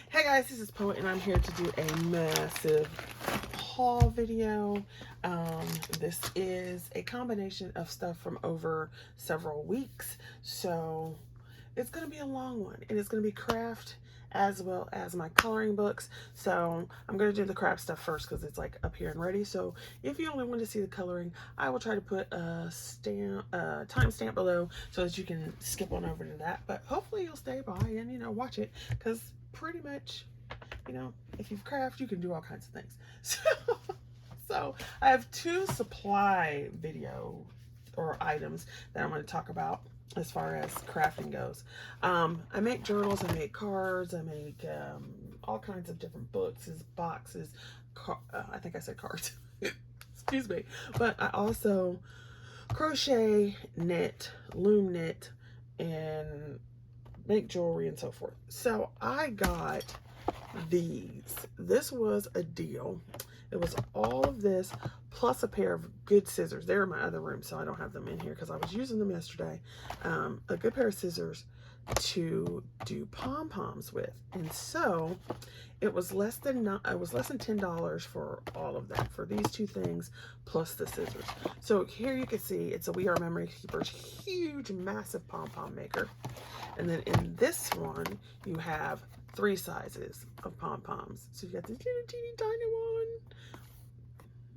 Hey guys, this is Poet and I'm here to do a massive haul video. This is a combination of stuff from over several weeks, so it's going to be a long one, and it's going to be craft as well as my coloring books. So I'm going to do the craft stuff first because it's like up here and ready. So if you only want to see the coloring, I will try to put a timestamp below so that you can skip on over to that. But hopefully you'll stay by and watch it, because pretty much if you've craft, you can do all kinds of things. So I have two supply video or items that I'm going to talk about as far as crafting goes. I make journals, I make cards, I make all kinds of different books, boxes, I think I said cards, excuse me. But I also crochet, knit, loom knit, and make jewelry and so forth. So I got these. This was a deal. It was all of this plus a pair of good scissors. They're in my other room, so I don't have them in here because I was using them yesterday. A good pair of scissors to do pom-poms with, and so it was less than $10 for all of that, for these two things plus the scissors. So here you can see it's a We Are Memory Keepers huge, massive pom-pom maker, and then in this one you have 3 sizes of pom-poms. So you got this little teeny tiny one,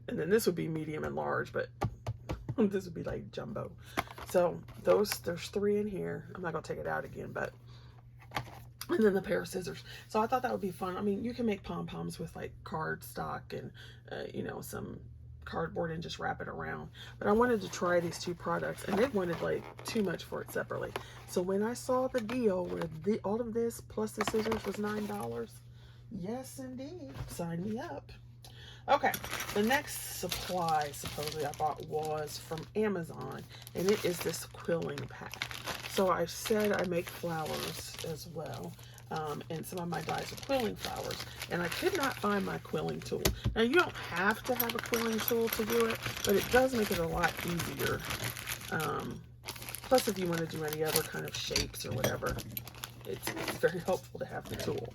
and then this would be medium and large, but this would be like jumbo. So there's 3 in here. I'm not gonna take it out again, but and then the pair of scissors. So I thought that would be fun. I mean, you can make pom-poms with like cardstock and some cardboard and just wrap it around, but I wanted to try these 2 products, and they wanted like too much for it separately. So when I saw the deal where all of this plus the scissors was $9, yes indeed, sign me up. Okay, the next supply supposedly I bought was from Amazon, and it is this quilling pack. So I said I make flowers as well, and some of my dies are quilling flowers, and I could not find my quilling tool. Now, you don't have to have a quilling tool to do it, but it does make it a lot easier. Plus, if you want to do any other kind of shapes or whatever, it's very helpful to have the tool.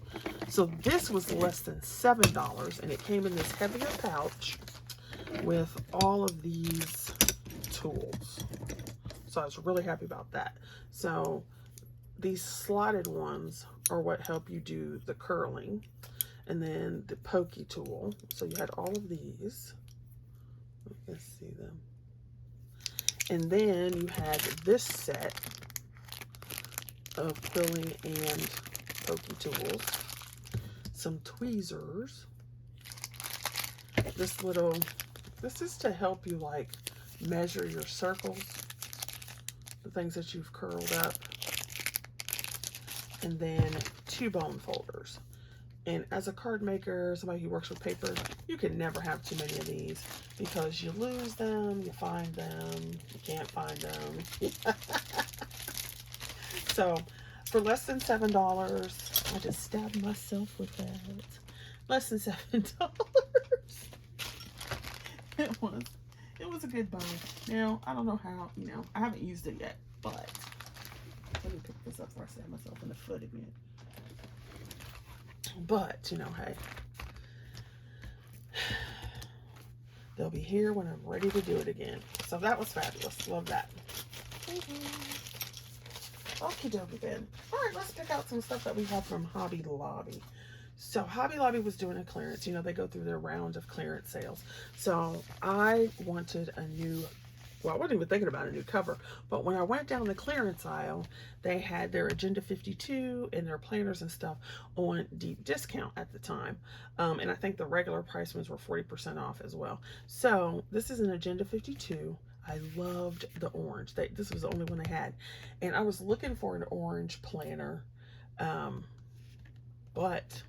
So this was less than $7, and it came in this heavier pouch with all of these tools. So I was really happy about that. So these slotted ones are what help you do the curling, and then the pokey tool. So you had all of these. You can see them. And then you had this set of quilling and pokey tools, some tweezers, this is to help you like measure your circles, the things that you've curled up, and then 2 bone folders. And as a card maker, somebody who works with paper, you can never have too many of these, because you lose them, you find them, you can't find them. So for less than $7, I just stabbed myself with that. Less than $7. It was a good buy. Now, I don't know how, I haven't used it yet, but let me pick this up before I stab myself in the foot again. But, hey, they'll be here when I'm ready to do it again. So that was fabulous. Love that. Okie dokie then. All right, let's pick out some stuff that we have from Hobby Lobby. So Hobby Lobby was doing a clearance. They go through their round of clearance sales. So I wanted a new, well, I wasn't even thinking about a new cover, but when I went down the clearance aisle, they had their Agenda 52 and their planners and stuff on deep discount at the time. And I think the regular price ones were 40% off as well. So this is an Agenda 52. I loved the orange. This was the only one they had. And I was looking for an orange planner, but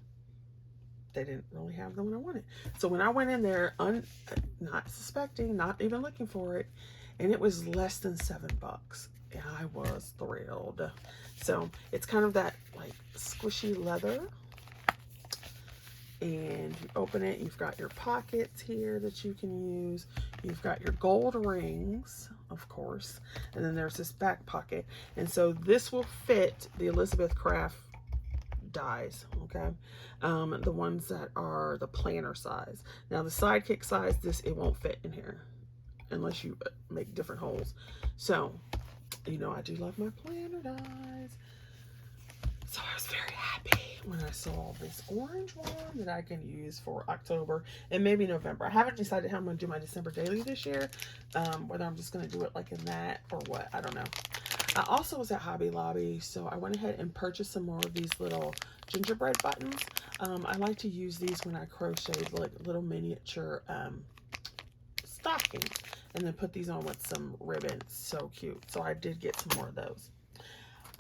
they didn't really have the one I wanted. So when I went in there, not suspecting, not even looking for it, and it was less than $7, and I was thrilled. So it's kind of that like squishy leather, and you open it, you've got your pockets here that you can use. You've got your gold rings, of course, and then there's this back pocket. And so this will fit the Elizabeth Craft dies, okay? The ones that are the planner size. Now the sidekick size, it won't fit in here unless you make different holes. So, you know, I do love my planner dies. So I was very happy when I saw this orange one that I can use for October and maybe November. I haven't decided how I'm going to do my December daily this year, whether I'm just going to do it like in that or what, I don't know. I also was at Hobby Lobby, so I went ahead and purchased some more of these little gingerbread buttons. I like to use these when I crochet like little miniature stockings, and then put these on with some ribbon. So cute. So I did get some more of those.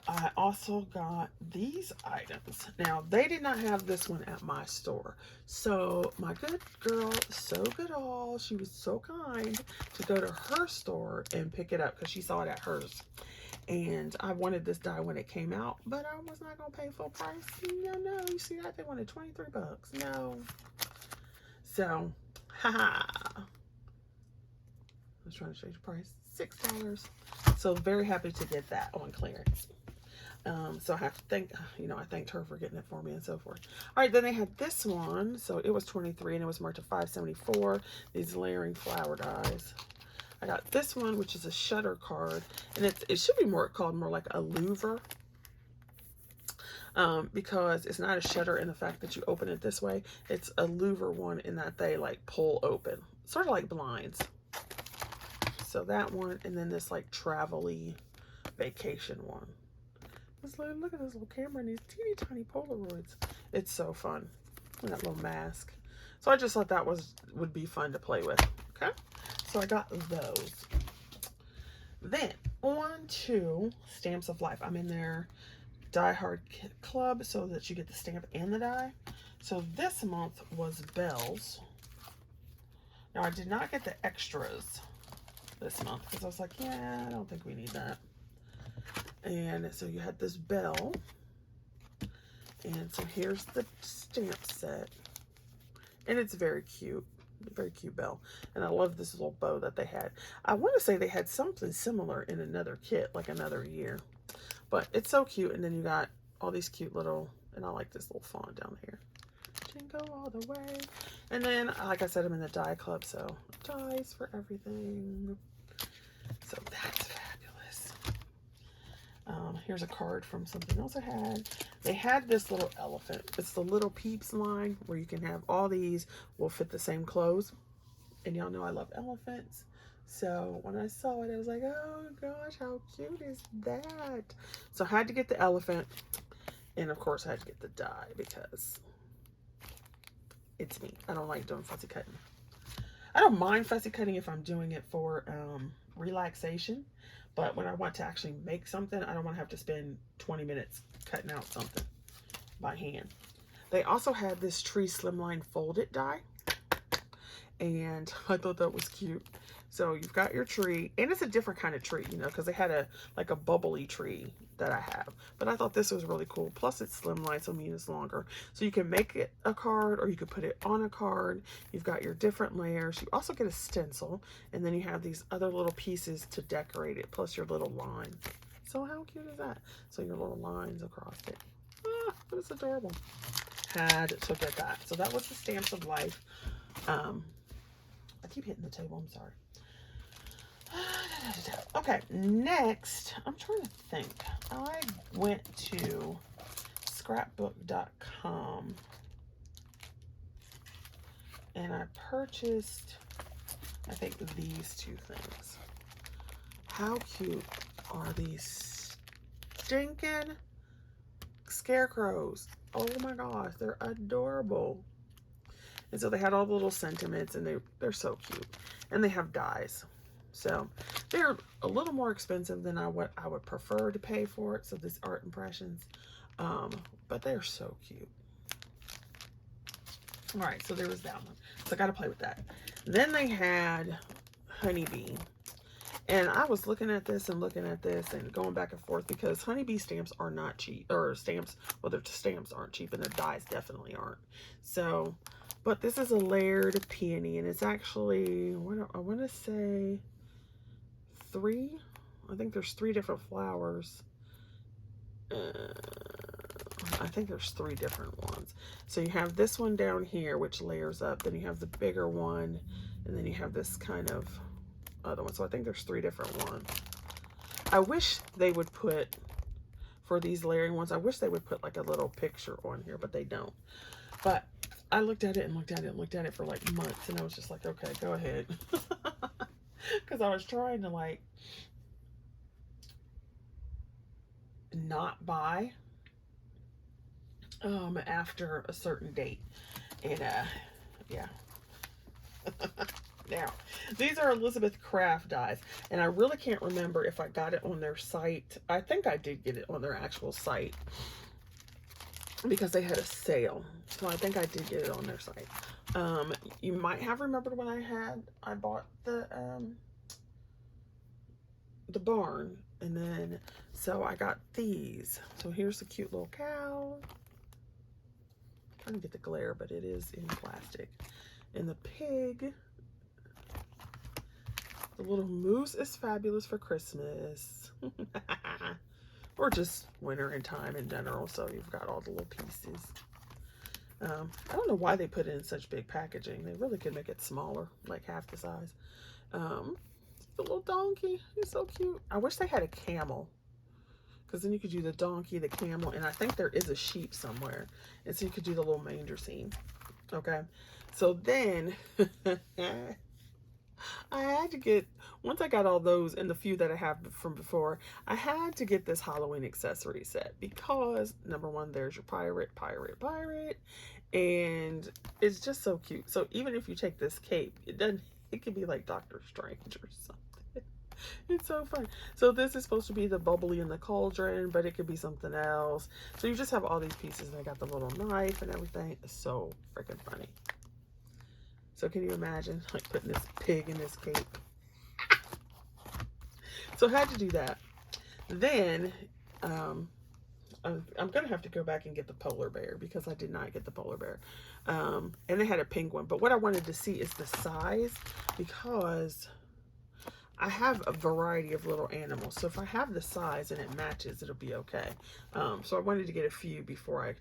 I also got these items. Now, they did not have this one at my store. So my good girl, So Good All, she was so kind to go to her store and pick it up because she saw it at hers. And I wanted this die when it came out, but I was not going to pay full price. No, you see that? They wanted 23 bucks. No. So, haha. I was trying to change the price. $6. So very happy to get that on clearance. So I have to thank, you know, I thanked her for getting it for me and so forth. All right, then they had this one. So it was 23 and it was marked at $5.74. These layering flower dies. I got this one, which is a shutter card, and it should be called more like a louver, because it's not a shutter in the fact that you open it this way. It's a louver one in that they like pull open, sort of like blinds. So that one, and then this like travel-y vacation one. Look at this little camera and these teeny tiny Polaroids. It's so fun. And that little mask. So I just thought that would be fun to play with. Okay. So I got those. Then on to Stamps of Life. I'm in their Die Hard Club so that you get the stamp and the die. So this month was bells. Now I did not get the extras this month because I was like, yeah, I don't think we need that. And so you had this bell. And so here's the stamp set. And it's very cute. Very cute bell. And I love this little bow that they had. I want to say they had something similar in another kit, like another year. But it's so cute. And then you got all these cute little, and I like this little font down here. Jingle all the way. And then, like I said, I'm in the die club, so dies for everything. So that's fabulous. Here's a card from something else I had. They had this little elephant. It's the Little Peeps line where you can have all these will fit the same clothes. And y'all know I love elephants. So when I saw it, I was like, oh gosh, how cute is that? So I had to get the elephant. And of course I had to get the die because it's me. I don't like doing fussy cutting. I don't mind fussy cutting if I'm doing it for relaxation. But when I want to actually make something, I don't want to have to spend 20 minutes cutting out something by hand. They also had this tree slimline folded die. And I thought that was cute. So you've got your tree, and it's a different kind of tree, you know, because they had a bubbly tree that I have. But I thought this was really cool. Plus it's slimline, so means it's longer. So you can make it a card, or you could put it on a card. You've got your different layers. You also get a stencil, and then you have these other little pieces to decorate it, plus your little line. So how cute is that? So your little lines across it. Ah, but it's adorable. Had to get that. So that was the Stamps of Life. I keep hitting the table, I'm sorry. Okay, next, I'm trying to think. I went to scrapbook.com and I purchased, I think, these two things. How cute are these stinking scarecrows? Oh my gosh, they're adorable. And so they had all the little sentiments, and they're so cute. And they have dies. So they're a little more expensive than what I would prefer to pay for it. So this Art Impressions. But they're so cute. All right, so there was that one. So I got to play with that. Then they had Honeybee. And I was looking at this and going back and forth because Honeybee stamps are not cheap. Or stamps, well, their stamps aren't cheap, and their dies definitely aren't. So, but this is a layered peony, and it's actually, I want to say 3. I think there's 3 different flowers. I think there's 3 different ones. So you have this one down here, which layers up. Then you have the bigger one. And then you have this kind of other one. So I think there's 3 different ones. I wish they would put, for these layering ones, I wish they would put like a little picture on here, but they don't. But I looked at it and looked at it and looked at it for like months. And I was just like, okay, go ahead. Because I was trying to like not buy after a certain date. And yeah. Now, these are Elizabeth Craft dies, and I really can't remember if I got it on their site. I think I did get it on their actual site because they had a sale. So I think I did get it on their site. You might have remembered when I bought the barn, and then so I got these. So here's a cute little cow. I'm trying to get the glare, but it is in plastic. And the pig. The little moose is fabulous for Christmas. Or just winter and time in general. So you've got all the little pieces. I don't know why they put it in such big packaging. They really could make it smaller, like half the size. The little donkey, he's so cute. I wish they had a camel, because then you could do the donkey, the camel, and I think there is a sheep somewhere. And so you could do the little manger scene. Okay, so then I had to get, once I got all those and the few that I have from before, I had to get this Halloween accessory set because, number one, there's your pirate, and it's just so cute. So even if you take this cape, it could be like Doctor Strange or something. It's so fun. So this is supposed to be the bubbly in the cauldron, but it could be something else. So you just have all these pieces, and I got the little knife and everything. It's so freaking funny. So can you imagine like putting this pig in this cape? So I had to do that. Then I'm gonna have to go back and get the polar bear because I did not get the polar bear. And they had a penguin, but what I wanted to see is the size, because I have a variety of little animals. So if I have the size and it matches, it'll be okay. So I wanted to get a few before I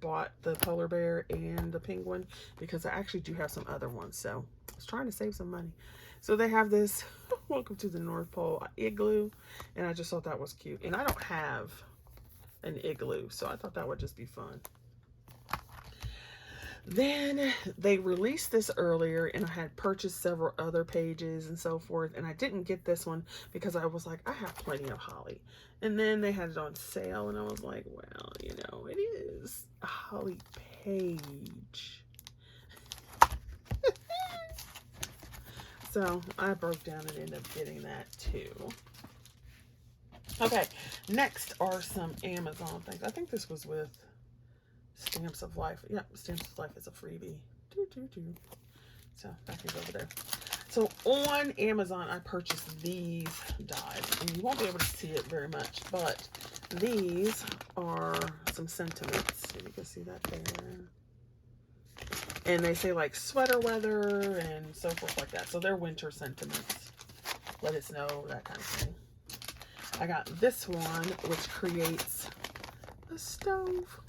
bought the polar bear and the penguin, because I actually do have some other ones. So I was trying to save some money. So they have this welcome to the North Pole igloo, and I just thought that was cute. And I don't have an igloo, so I thought that would just be fun. Then they released this earlier, and I had purchased several other pages and so forth, and I didn't get this one because I was like, I have plenty of holly. And then they had it on sale, and I was like, well, you know, it is a holly page. So I broke down and ended up getting that too. Okay, next are some Amazon things. I think this was with Stamps of Life. Yeah, Stamps of Life is a freebie. So that is over there. So on Amazon, I purchased these dies, and you won't be able to see it very much, but these are some sentiments. You can see that there. And they say like sweater weather and so forth like that. So they're winter sentiments. Let us know, that kind of thing. I got this one, which creates a stove.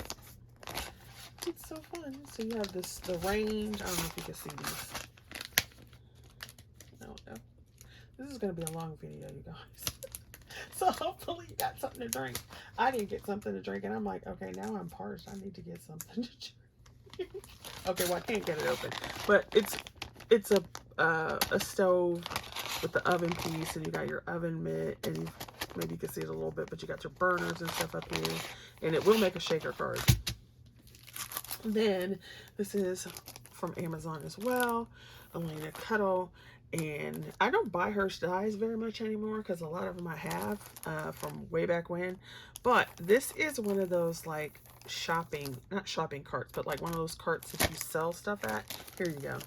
It's so fun. So you have this, the range. I don't know if you can see these. I don't know. This is going to be a long video, you guys. So hopefully you got something to drink. I didn't get something to drink, and I'm like, okay, now I'm parched. I need to get something to drink. Okay, well, I can't get it open, but it's a stove with the oven piece, and you got your oven mitt, and maybe you can see it a little bit, but you got your burners and stuff up here, and it will make a shaker card. Then this is from Amazon as well, Elena Cuddle, and I don't buy her dies very much anymore because a lot of them I have from way back when, but this is one of those like shopping, not shopping carts, but like one of those carts that you sell stuff at. Here you go.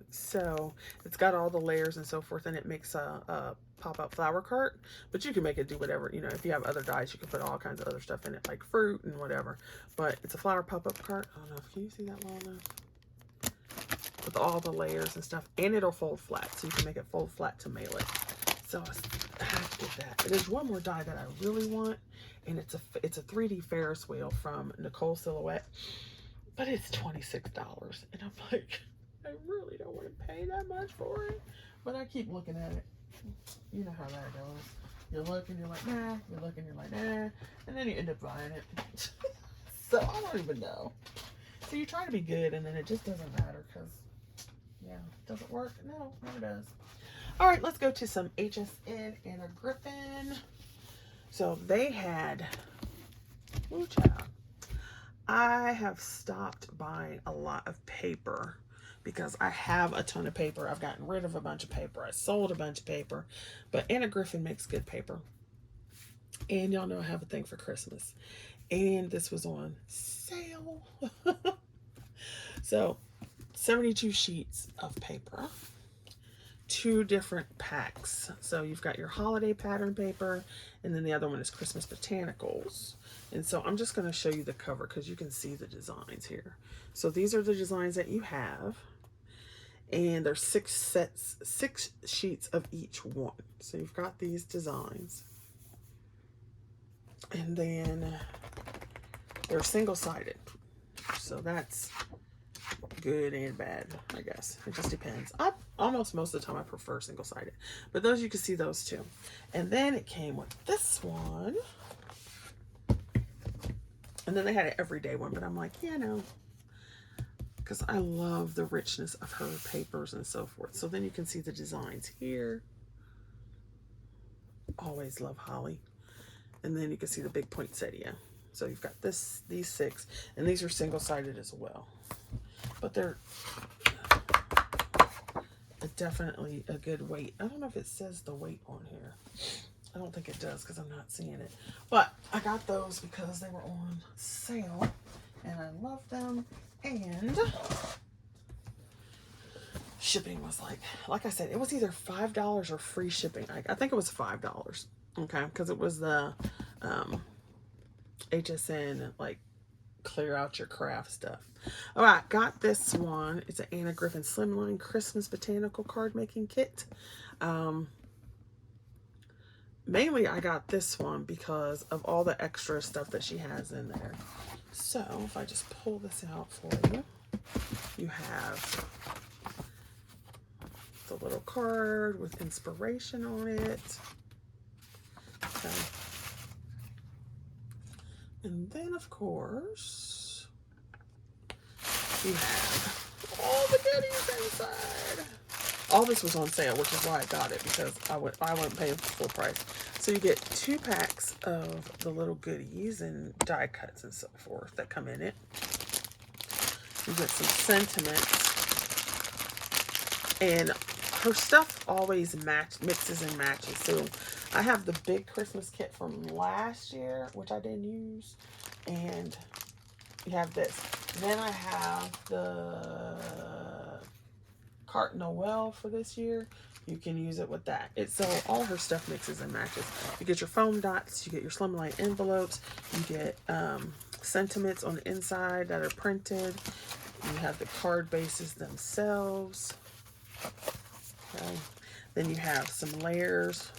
So it's got all the layers and so forth, and it makes a pop-up flower cart, but you can make it do whatever, you know. If you have other dies, you can put all kinds of other stuff in it, like fruit and whatever, but it's a flower pop-up cart. I don't know if, can you see that well enough? With all the layers and stuff, and it'll fold flat, so you can make it fold flat to mail it. So I have to get that. There's one more die that I really want, and it's a 3D Ferris wheel from Nicole Silhouette, but it's $26, and I'm like, I really don't want to pay that much for it, but I keep looking at it. You know how that goes. You look and you're like, nah. You look and you're like, nah, and then you end up buying it. So I don't even know. So you try to be good, and then it just doesn't matter because, yeah, does it work? No, never does. All right, let's go to some HSN and a Griffin. So they had, ooh, child. I have stopped buying a lot of paper because I have a ton of paper. I've gotten rid of a bunch of paper. I sold a bunch of paper, but Anna Griffin makes good paper. And y'all know I have a thing for Christmas. And this was on sale. So 72 sheets of paper, 2 different packs. So you've got your holiday pattern paper, and then the other one is Christmas botanicals. And so I'm just going to show you the cover because you can see the designs here. So these are the designs that you have, and there's 6 sheets of each one. So you've got these designs, and then they're single-sided. So that's good and bad, I guess. It just depends. Almost most of the time I prefer single-sided, but those, you can see those too. And then it came with this one, and then they had an everyday one, but I'm like, yeah, no, because I love the richness of her papers and so forth. So then you can see the designs here. Always love holly. And then you can see the big poinsettia. So you've got these 6, and these are single-sided as well. But they're definitely a good weight. I don't know if it says the weight on here. I don't think it does because I'm not seeing it. But I got those because they were on sale, and I love them. And shipping was like I said, it was either $5 or free shipping. I think it was $5. Okay, because it was the HSN, like, clear out your craft stuff. All right, got this one. It's an Anna Griffin Slimline Christmas Botanical Card Making Kit. Mainly I got this one because of all the extra stuff that she has in there. So if I just pull this out for you, you have the little card with inspiration on it. Okay. And then, of course, you have all the goodies inside. All this was on sale, which is why I got it, because I wouldn't pay full price. So you get 2 packs of the little goodies and die cuts and so forth that come in it. You get some sentiments. And her stuff always mixes and matches. So I have the big Christmas kit from last year, which I didn't use, and you have this. Then I have the Carte Noel for this year. You can use it with that. So all her stuff mixes and matches. You get your foam dots, you get your slimline envelopes, you get sentiments on the inside that are printed. You have the card bases themselves. Okay. Then you have some layers.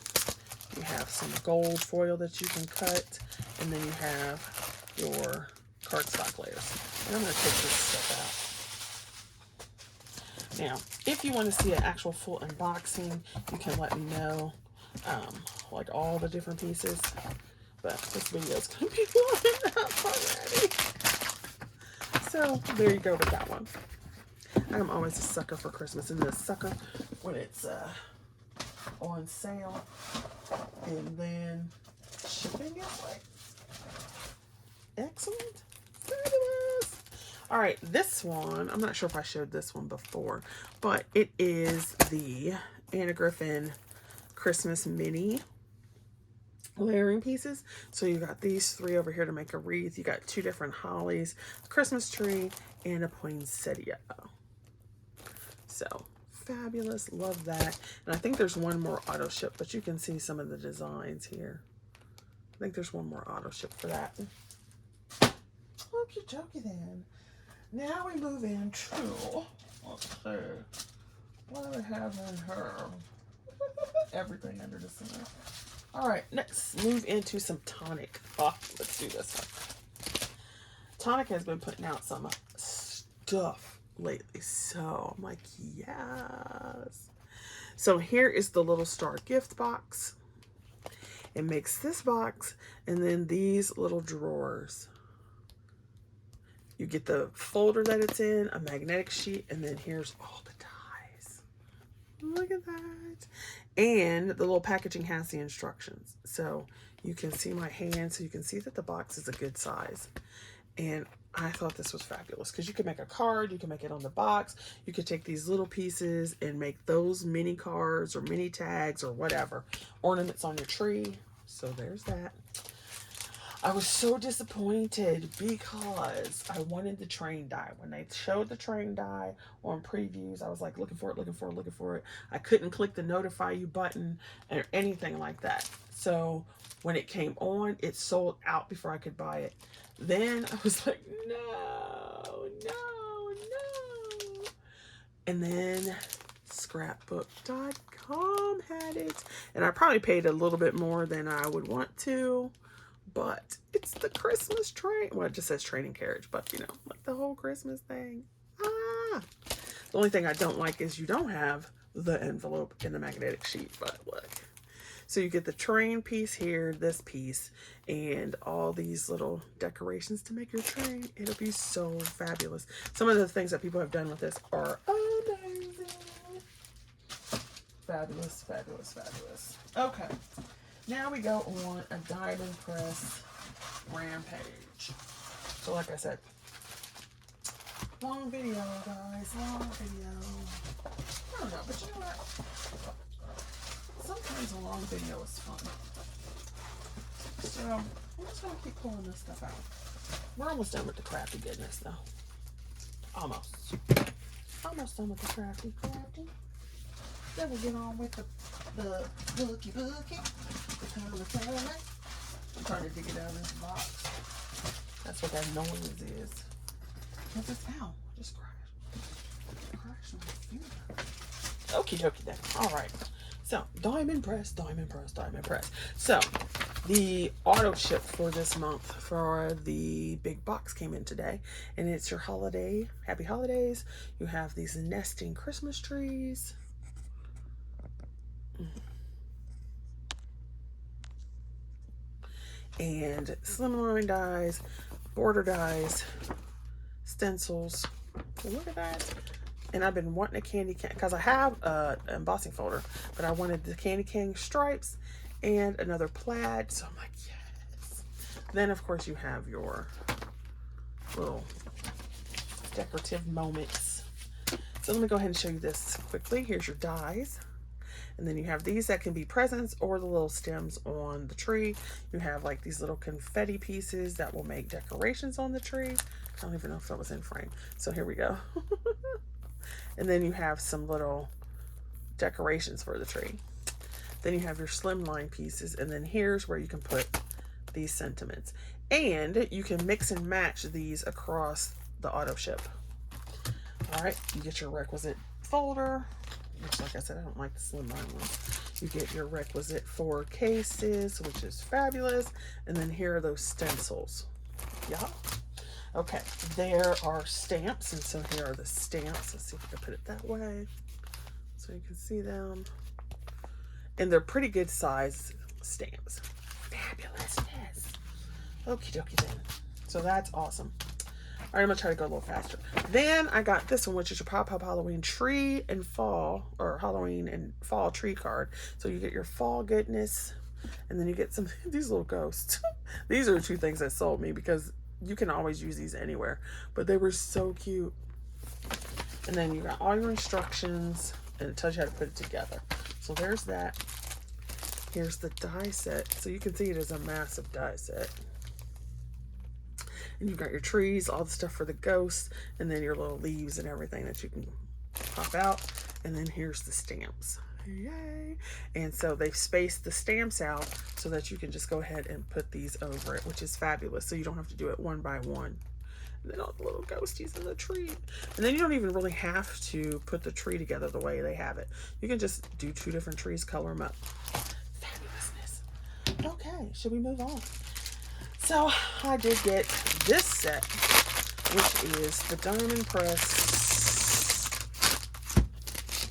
You have some gold foil that you can cut, and then you have your cardstock layers. And I'm going to take this stuff out. Now, if you want to see an actual full unboxing, you can let me know, like all the different pieces. But this video is going to be long enough already. So there you go with that one. I'm always a sucker for Christmas, and a sucker when it's on sale, and then shipping is like excellent, fabulous. All right, this one, I'm not sure if I showed this one before, but it is the Anna Griffin Christmas mini layering pieces. So you got these 3 over here to make a wreath. You got 2 different hollies, a Christmas tree, and a poinsettia. So fabulous, love that. And I think there's one more auto ship, but you can see some of the designs here. I think there's one more auto ship for that. Okie dokie then. Now we move into, let's see, what do we have in her? Everything under the sun. All right, let's move into some Tonic. Oh, let's do this one. Tonic has been putting out some stuff lately, so I'm like, yes. So here is the little star gift box. It makes this box and then these little drawers. You get the folder that it's in, a magnetic sheet, and then here's all the dies. Look at that. And the little packaging has the instructions. So you can see my hand, so you can see that the box is a good size. And I thought this was fabulous because you can make a card, you can make it on the box, you could take these little pieces and make those mini cards or mini tags or whatever, ornaments on your tree. So there's that. I was so disappointed because I wanted the train die. When they showed the train die on previews, I was like looking for it, looking for it, looking for it. I couldn't click the notify you button or anything like that. So when it came on, it sold out before I could buy it. Then I was like, no. And then scrapbook.com had it. And I probably paid a little bit more than I would want to. But it's the Christmas train. Well, it just says training carriage, but you know, like the whole Christmas thing. The only thing I don't like is you don't have the envelope in the magnetic sheet, but look. So you get the train piece here, this piece, and all these little decorations to make your train. It'll be so fabulous. Some of the things that people have done with this are amazing. Fabulous, fabulous, fabulous. Okay. Now we go on a diamond press rampage. So like I said, long video, guys, long video. I don't know, but you know what? Sometimes a long video is fun. So I'm just gonna keep pulling this stuff out. We're almost done with the crafty goodness though. Almost. Almost done with the crafty. Then we'll get on with the bookie. I'm trying to dig it out of this box. That's what that noise is. What's this? Ow, I just crashed my finger. Okie dokie then. Alright. So, diamond press. So, the auto ship for this month for the big box came in today. And it's your holiday. Happy holidays. You have these nesting Christmas trees. And slimline dies, border dies, stencils. Look at that. And I've been wanting a candy cane because I have an embossing folder, but I wanted the candy cane stripes and another plaid. So I'm like, yes. Then of course you have your little decorative moments. So let me go ahead and show you this quickly. Here's your dies. And then you have these that can be presents or the little stems on the tree. You have like these little confetti pieces that will make decorations on the tree. I don't even know if that was in frame. So here we go. And then you have some little decorations for the tree. Then you have your slimline pieces. And then here's where you can put these sentiments. And you can mix and match these across the auto ship. All right, you get your requisite folder. Which, like I said, I don't like the slimline one. You get your requisite 4 cases, which is fabulous. And then here are those stencils. Yeah. Okay, there are stamps. And so here are the stamps. Let's see if I can put it that way so you can see them. And they're pretty good size stamps. Fabulousness. Okie dokie then. So that's awesome. All right, I'm gonna try to go a little faster. Then I got this one, which is your Pop Halloween tree and fall, or Halloween and fall tree card. So you get your fall goodness, and then you get some these little ghosts. These are the 2 things that sold me because you can always use these anywhere, but they were so cute. And then you got all your instructions, and it tells you how to put it together. So there's that. Here's the die set. So you can see it is a massive die set. And you've got your trees, all the stuff for the ghosts, and then your little leaves and everything that you can pop out. And then here's the stamps. Yay! And so they've spaced the stamps out so that you can just go ahead and put these over it, which is fabulous. So you don't have to do it one by one. And then all the little ghosties in the tree. And then you don't even really have to put the tree together the way they have it. You can just do 2 different trees, color them up. Fabulousness. Okay, should we move on? So I did get this set, which is the Diamond Press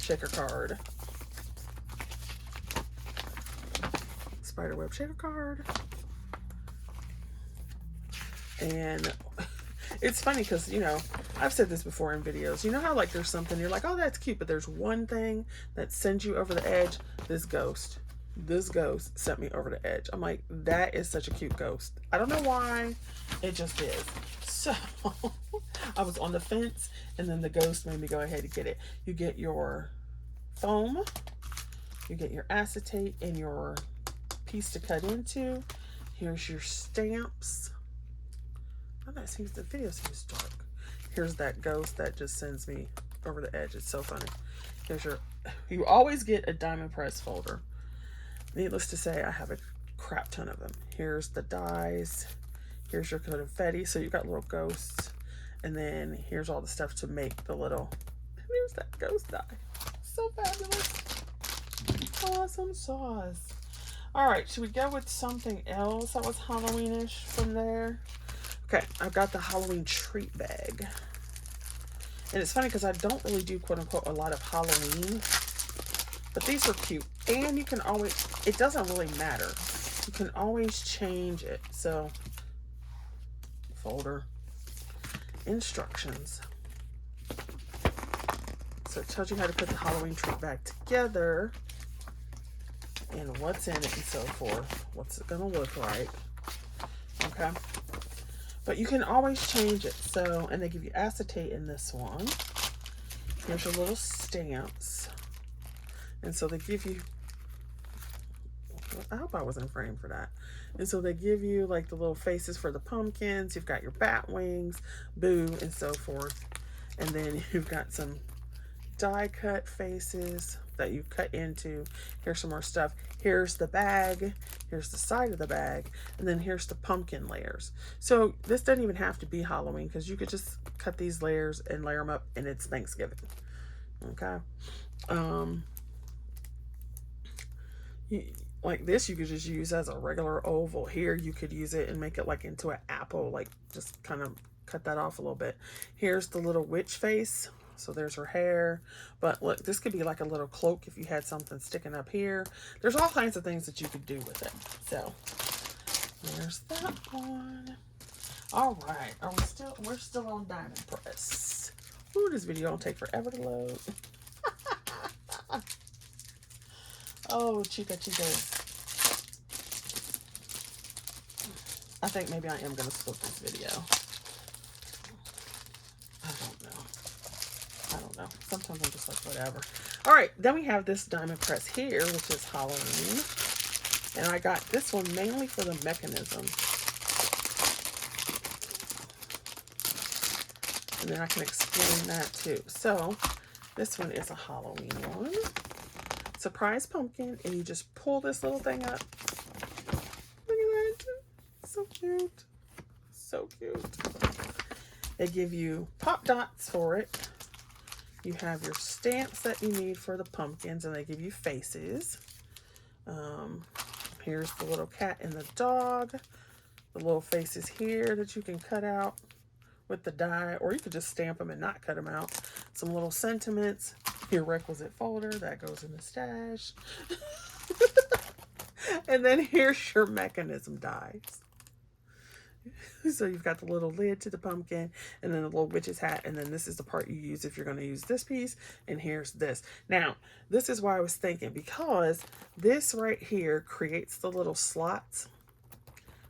shaker card. Spiderweb shaker card. And it's funny because, you know, I've said this before in videos. You know how like there's something you're like, oh, that's cute, but there's one thing that sends you over the edge. This ghost sent me over the edge. I'm like, that is such a cute ghost. I don't know why, it just is. So I was on the fence, and then the ghost made me go ahead and get it. You get your foam, you get your acetate, and your piece to cut into. Here's your stamps. Oh, that seems, the video seems dark. Here's that ghost that just sends me over the edge. It's so funny. Here's your, you always get a Diamond Press folder. Needless to say, I have a crap ton of them. Here's the dies. Here's your confetti. So you've got little ghosts. And then here's all the stuff to make the little, here's that ghost die. So fabulous. Awesome sauce. All right, should we go with something else that was Halloweenish from there? Okay, I've got the Halloween treat bag. And it's funny because I don't really do, quote unquote, a lot of Halloween. But these are cute. And you can always, it doesn't really matter. You can always change it. So, folder. Instructions. So it tells you how to put the Halloween treat bag together. And what's in it and so forth. What's it going to look like. Okay. But you can always change it. So, and they give you acetate in this one. Here's your little stamps. And so they give you, I hope I was in frame for that. And so they give you like the little faces for the pumpkins. You've got your bat wings, boo, and so forth. And then you've got some die cut faces that you cut into. Here's some more stuff. Here's the bag. Here's the side of the bag. And then here's the pumpkin layers. So this doesn't even have to be Halloween because you could just cut these layers and layer them up and it's Thanksgiving. Okay. Like this you could just use as a regular oval. Here you could use it and make it like into an apple, like just kind of cut that off a little bit. Here's the little witch face. So there's her hair. But look, this could be like a little cloak if you had something sticking up here. There's all kinds of things that you could do with it. So there's that one. All right, we're still on Diamond Press. Ooh, this video will take forever to load. Oh, chica. I think maybe I am going to split this video. I don't know. Sometimes I'm just like, whatever. All right, then we have this Diamond Press here, which is Halloween. And I got this one mainly for the mechanism. And then I can explain that too. So, this one is a Halloween one. Surprise pumpkin, and you just pull this little thing up. Look at that. So cute. So cute. They give you pop dots for it. You have your stamps that you need for the pumpkins, and they give you faces. Here's the little cat and the dog. The little faces here that you can cut out with the die, or you could just stamp them and not cut them out. Some little sentiments. Your requisite folder that goes in the stash. And then here's your mechanism dies. So you've got the little lid to the pumpkin, and then the little witch's hat, and then this is the part you use if you're going to use this piece, and here's this. Now, this is why I was thinking, because this right here creates the little slots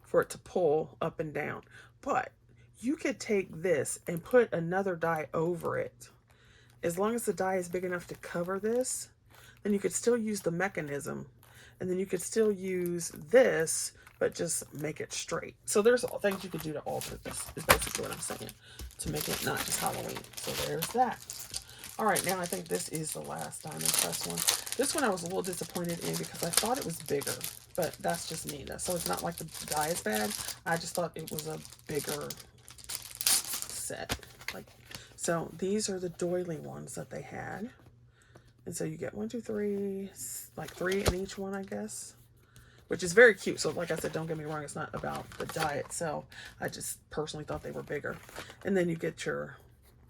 for it to pull up and down. But you could take this and put another die over it. As long as the die is big enough to cover this, then you could still use the mechanism, and then you could still use this, but just make it straight. So there's all things you could do to alter this, is basically what I'm saying, to make it not just Halloween. So there's that. All right, now I think this is the last Diamond Press one. This one I was a little disappointed in because I thought it was bigger, but that's just me. So it's not like the die is bad. I just thought it was a bigger set. Like, so these are the doily ones that they had. And so you get 1, 2, 3, like 3 in each one, I guess, which is very cute. So like I said, don't get me wrong, it's not about the die itself. I just personally thought they were bigger. And then you get your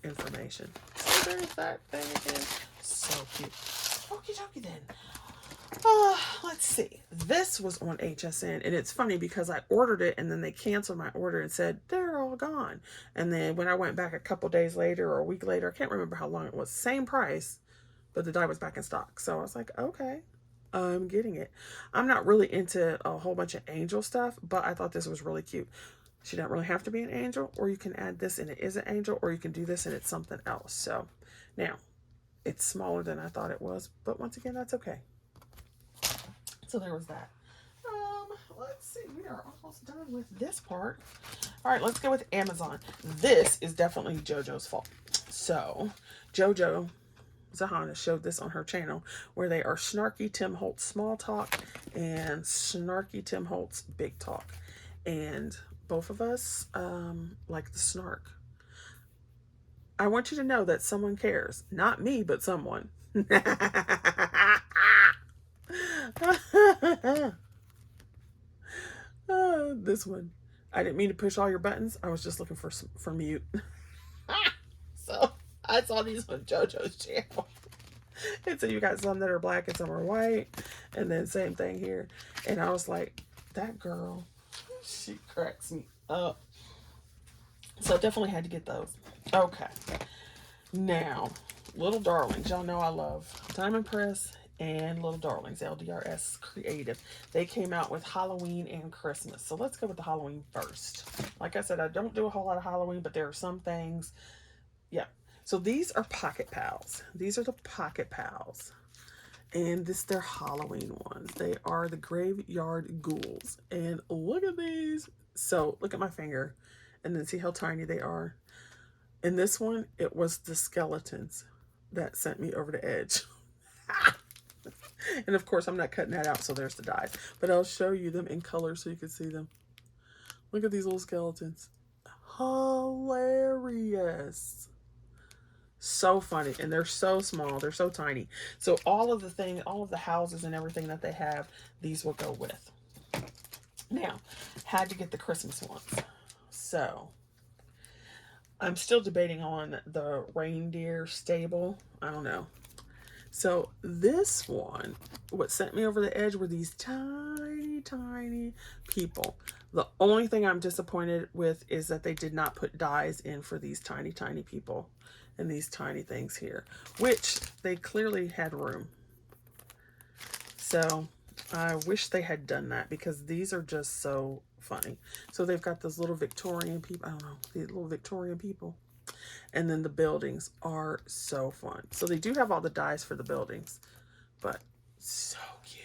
information. So there's that thing again. So cute. Okie dokie then. Let's see. This was on HSN, and it's funny because I ordered it and then they canceled my order and said they're all gone. And then when I went back a couple days later or a week later, I can't remember how long it was, same price, but the die was back in stock. So I was like, okay, I'm getting it. I'm not really into a whole bunch of angel stuff, but I thought this was really cute. She doesn't really have to be an angel, or you can add this and it is an angel, or you can do this and it's something else. So now it's smaller than I thought it was, but once again, that's okay. So there was that. Let's see, we are almost done with this part. All right, let's go with Amazon. This is definitely JoJo's fault. So JoJo Zahana showed this on her channel, where they are snarky Tim Holtz small talk and snarky Tim Holtz big talk. And both of us like the snark. I want you to know that someone cares. Not me, but someone. This one. I didn't mean to push all your buttons. I was just looking for mute. So I saw these on JoJo's channel. And so you got some that are black and some are white. And then same thing here. And I was like, that girl, she cracks me up. So definitely had to get those. Okay. Now, Little Darlings. Y'all know I love Diamond Press and Little Darlings, LDRS Creative. They came out with Halloween and Christmas. So let's go with the Halloween first. Like I said, I don't do a whole lot of Halloween, but there are some things. Yeah. So these are Pocket Pals. These are the Pocket Pals. And this, they're Halloween ones. They are the Graveyard Ghouls. And look at these. So look at my finger. And then see how tiny they are. In this one, it was the skeletons that sent me over the edge. And of course, I'm not cutting that out, so there's the dies. But I'll show you them in color so you can see them. Look at these little skeletons. Hilarious. So funny. And they're so small. They're so tiny. So all of the things, all of the houses and everything that they have, these will go with. Now, had to get the Christmas ones. So I'm still debating on the reindeer stable. I don't know. So this one, what sent me over the edge were these tiny, tiny people. The only thing I'm disappointed with is that they did not put dies in for these tiny, tiny people and these tiny things here, which they clearly had room. So I wish they had done that because these are just so funny. So they've got those little Victorian people. I don't know, these little Victorian people. And then the buildings are so fun. So they do have all the dies for the buildings, but so cute.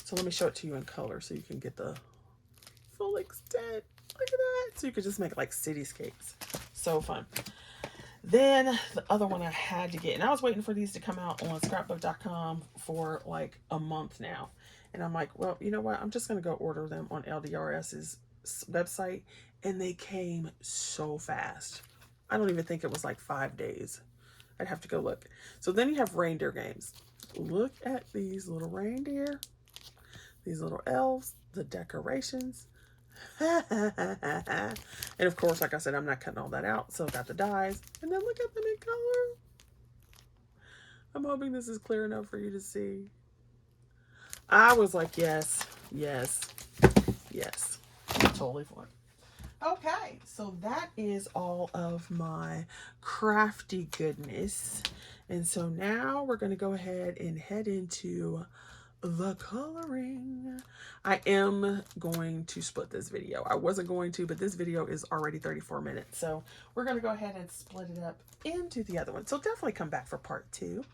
So let me show it to you in color so you can get the full extent. Look at that. So you could just make like cityscapes. So fun. Then the other one I had to get, and I was waiting for these to come out on scrapbook.com for like a month now. And I'm like, well, you know what? I'm just going to go order them on LDRS's website. And they came so fast. I don't even think it was like 5 days. I'd have to go look. So then you have reindeer games. Look at these little reindeer, these little elves, the decorations. And of course, like I said, I'm not cutting all that out. So I got the dies. And then look at them in color. I'm hoping this is clear enough for you to see. I was like, yes, yes, yes. Totally fun. Okay, so that is all of my crafty goodness. And so now we're going to go ahead and head into the coloring. I am going to split this video. I wasn't going to, but this video is already 34 minutes. So we're going to go ahead and split it up into the other one. So definitely come back for part 2.